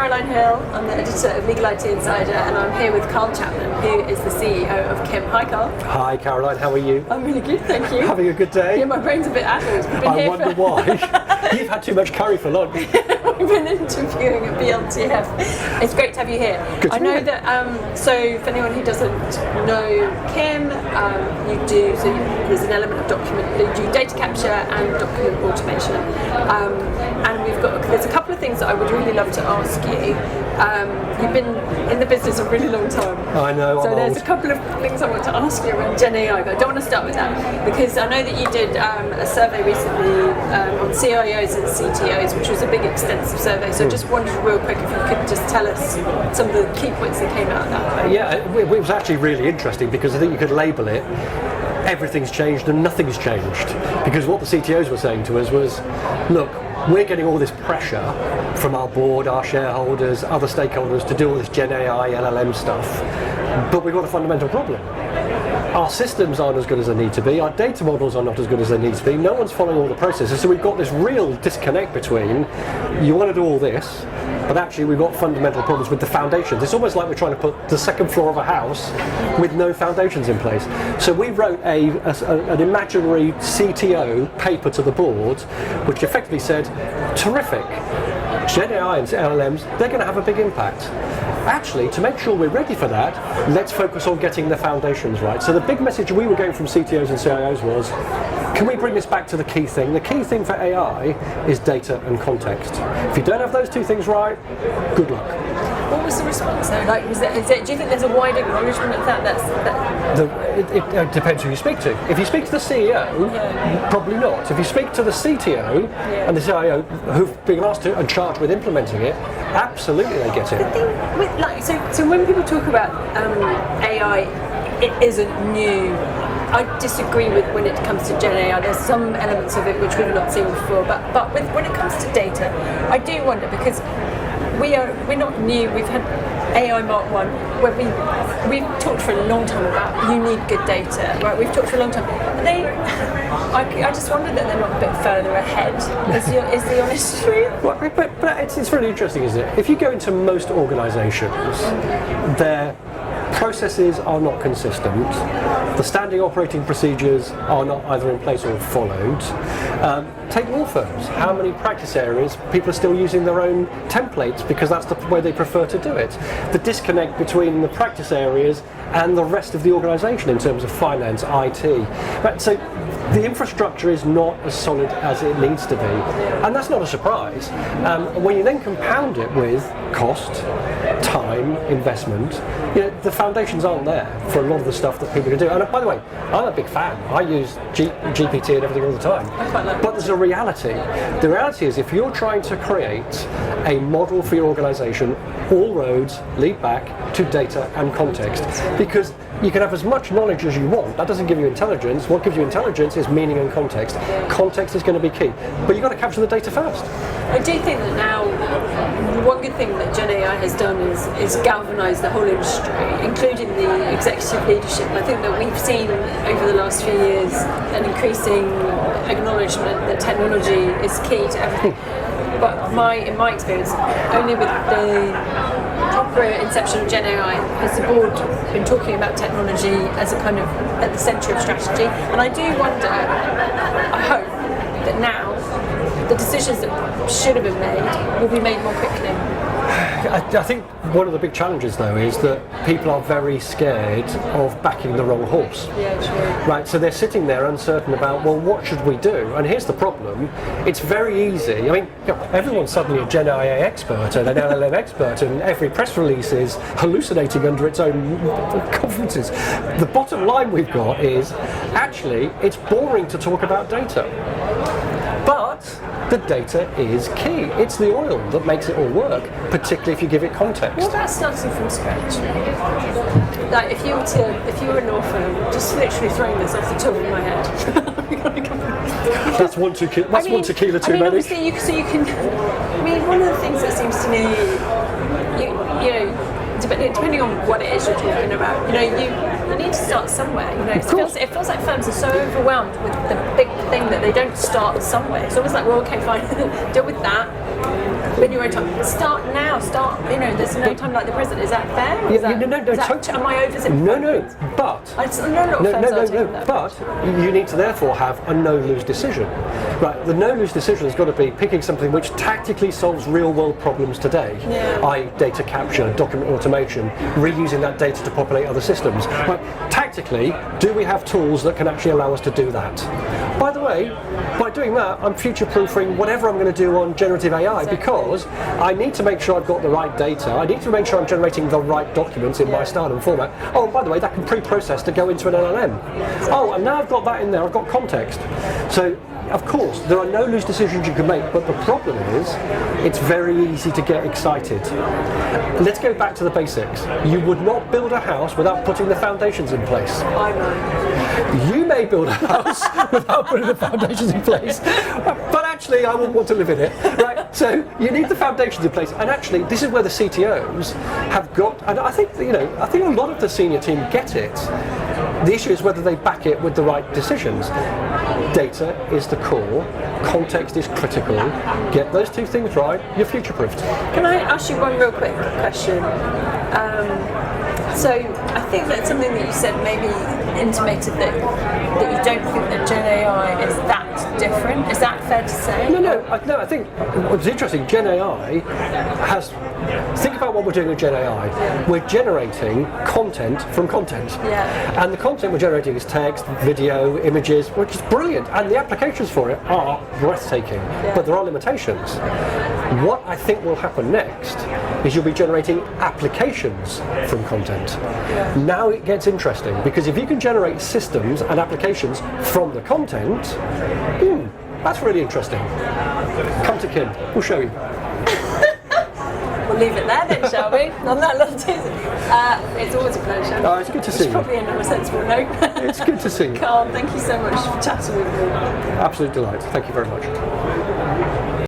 Caroline Hill. I'm the editor of Legal IT Insider, and I'm here with Karl Chapman, who is the CEO of Kim. Hi, Karl. Hi, Caroline. How are you? I'm really good, thank you. Having a good day? Yeah, my brain's a bit addled. I wonder why. You've had too much curry for lunch. We've been interviewing at BLTF. It's great to have you here. Good to I know be here. that, so for anyone who doesn't know Kim, there's an element of you do data capture and document automation. And there's a couple of things that I would really love to ask you. You've been in the business a really long time. I know, So I'm there's old. a couple of things I want to ask you around Gen AI, but I don't want to start with that because I know that you did a survey recently on CIOs and CTOs, which was a big extensive survey. So I just wondered real quick if you could just tell us some of the key points that came out of that. Yeah, it was actually really interesting because I think you could label it everything's changed and nothing's changed. Because what the CTOs were saying to us was, look, we're getting all this pressure from our board, our shareholders, other stakeholders to do all this Gen AI, LLM stuff, but we've got a fundamental problem. Our systems aren't as good as they need to be, our data models are not as good as they need to be, no one's following all the processes, so we've got this real disconnect between, you want to do all this, but actually we've got fundamental problems with the foundations. It's almost like we're trying to put the second floor of a house with no foundations in place. So we wrote an imaginary CTO paper to the board, which effectively said, terrific, Gen AI and LLMs, they're going to have a big impact. Actually, to make sure we're ready for that, let's focus on getting the foundations right. So the big message we were getting from CTOs and CIOs was, can we bring this back to the key thing? The key thing for AI is data and context. If you don't have those two things right, good luck. What was the response though? Like, do you think there's a wide acknowledgement of that? It depends who you speak to. If you speak to the CEO, probably not. If you speak to the CTO and the CIO who've been asked to and charged with implementing it, absolutely they get it. The thing with, so when people talk about AI, it isn't new. I disagree with when it comes to Gen AI. There's some elements of it which we've not seen before, but when it comes to data, I do wonder because we're not new. We've had AI Mark 1 where we've talked for a long time about you need good data, right? We've talked for a long time. I just wonder that they're not a bit further ahead. Is the honest truth? Well, but it's really interesting, isn't it? If you go into most organisations, their processes are not consistent. The standing operating procedures are not either in place or followed. Take law firms. How many practice areas people are still using their own templates because that's the way they prefer to do it. The disconnect between the practice areas and the rest of the organisation in terms of finance, IT. Right, so the infrastructure is not as solid as it needs to be, and that's not a surprise. When you then compound it with cost, time, investment, the foundations aren't there for a lot of the stuff that people can do. And by the way, I'm a big fan. I use GPT and everything all the time. But there's a reality. The reality is if you're trying to create a model for your organisation, all roads lead back to data and context. Because you can have as much knowledge as you want. That doesn't give you intelligence. What gives you intelligence is meaning and context. Context is going to be key. But you've got to capture the data first. I do think that now, one good thing that Gen AI has done is galvanise the whole industry, including the executive leadership. And I think that we've seen over the last few years an increasing acknowledgement that technology is key to everything. But in my experience, only with the proper inception of Gen AI has the board been talking about technology as a kind of at the centre of strategy. And I do wonder, I hope, that now the decisions that should have been made will be made more quickly. I think one of the big challenges, though, is that people are very scared of backing the wrong horse. Yeah, true. Right, so they're sitting there uncertain about, well, what should we do? And here's the problem. It's very easy. I mean, everyone's suddenly a Gen AI expert and an LLM expert, and every press release is hallucinating under its own conferences. The bottom line we've got is, actually, it's boring to talk about data. But the data is key. It's the oil that makes it all work, particularly if you give it context. What about starting from scratch? Like if you were a law firm, just literally throwing this off the top of my head. That's one tequila too many. Obviously, you can. I mean, one of the things that seems to me, depending on what it is you're talking about, you need to start somewhere. It feels like firms are so overwhelmed with the big thing that they don't start somewhere. It's almost like, well, okay, fine, deal with that. When you're start now, there's no time like the present. Is that fair? Am I oversimplifying? But But you need to therefore have a no-lose decision. Right, the no-lose decision has got to be picking something which tactically solves real-world problems today, i.e. data capture, document automation, reusing that data to populate other systems. Right, tactically, do we have tools that can actually allow us to do that? By the way, by doing that, I'm future-proofing whatever I'm going to do on generative AI because I need to make sure I've got the right data. I need to make sure I'm generating the right documents in my style and format. Oh, and by the way, that can pre-process to go into an LLM. Oh, and now I've got that in there, I've got context. So, of course, there are no loose decisions you can make, but the problem is it's very easy to get excited. Let's go back to the basics. You would not build a house without putting the foundations in place. I know. You may build a house without putting the foundations in place, but actually I wouldn't want to live in it. Right? So you need the foundations in place, and actually this is where the CTOs have got, and I think a lot of the senior team get it. The issue is whether they back it with the right decisions. Data is the core, context is critical. Get those two things right, you're future-proofed. Can I ask you one real quick question? So I think that's something that you said maybe intimated that you don't think that Gen AI is that different. Is that fair to say? No. I think what's interesting, Gen AI has. Think about what we're doing with Gen AI. We're generating content from content. And the content we're generating is text, video, images, which is brilliant. And the applications for it are breathtaking. But there are limitations. What I think will happen next is you'll be generating applications from content. Now it gets interesting because if you can generate systems and applications from the content, that's really interesting. Come to Kim, we'll show you. We'll leave it there then, shall we? On that little teaser. It's always a pleasure. Oh, it's good to see you. It's probably a sensible note. It's good to see you. Karl, thank you so much for chatting with me. Absolute delight. Thank you very much.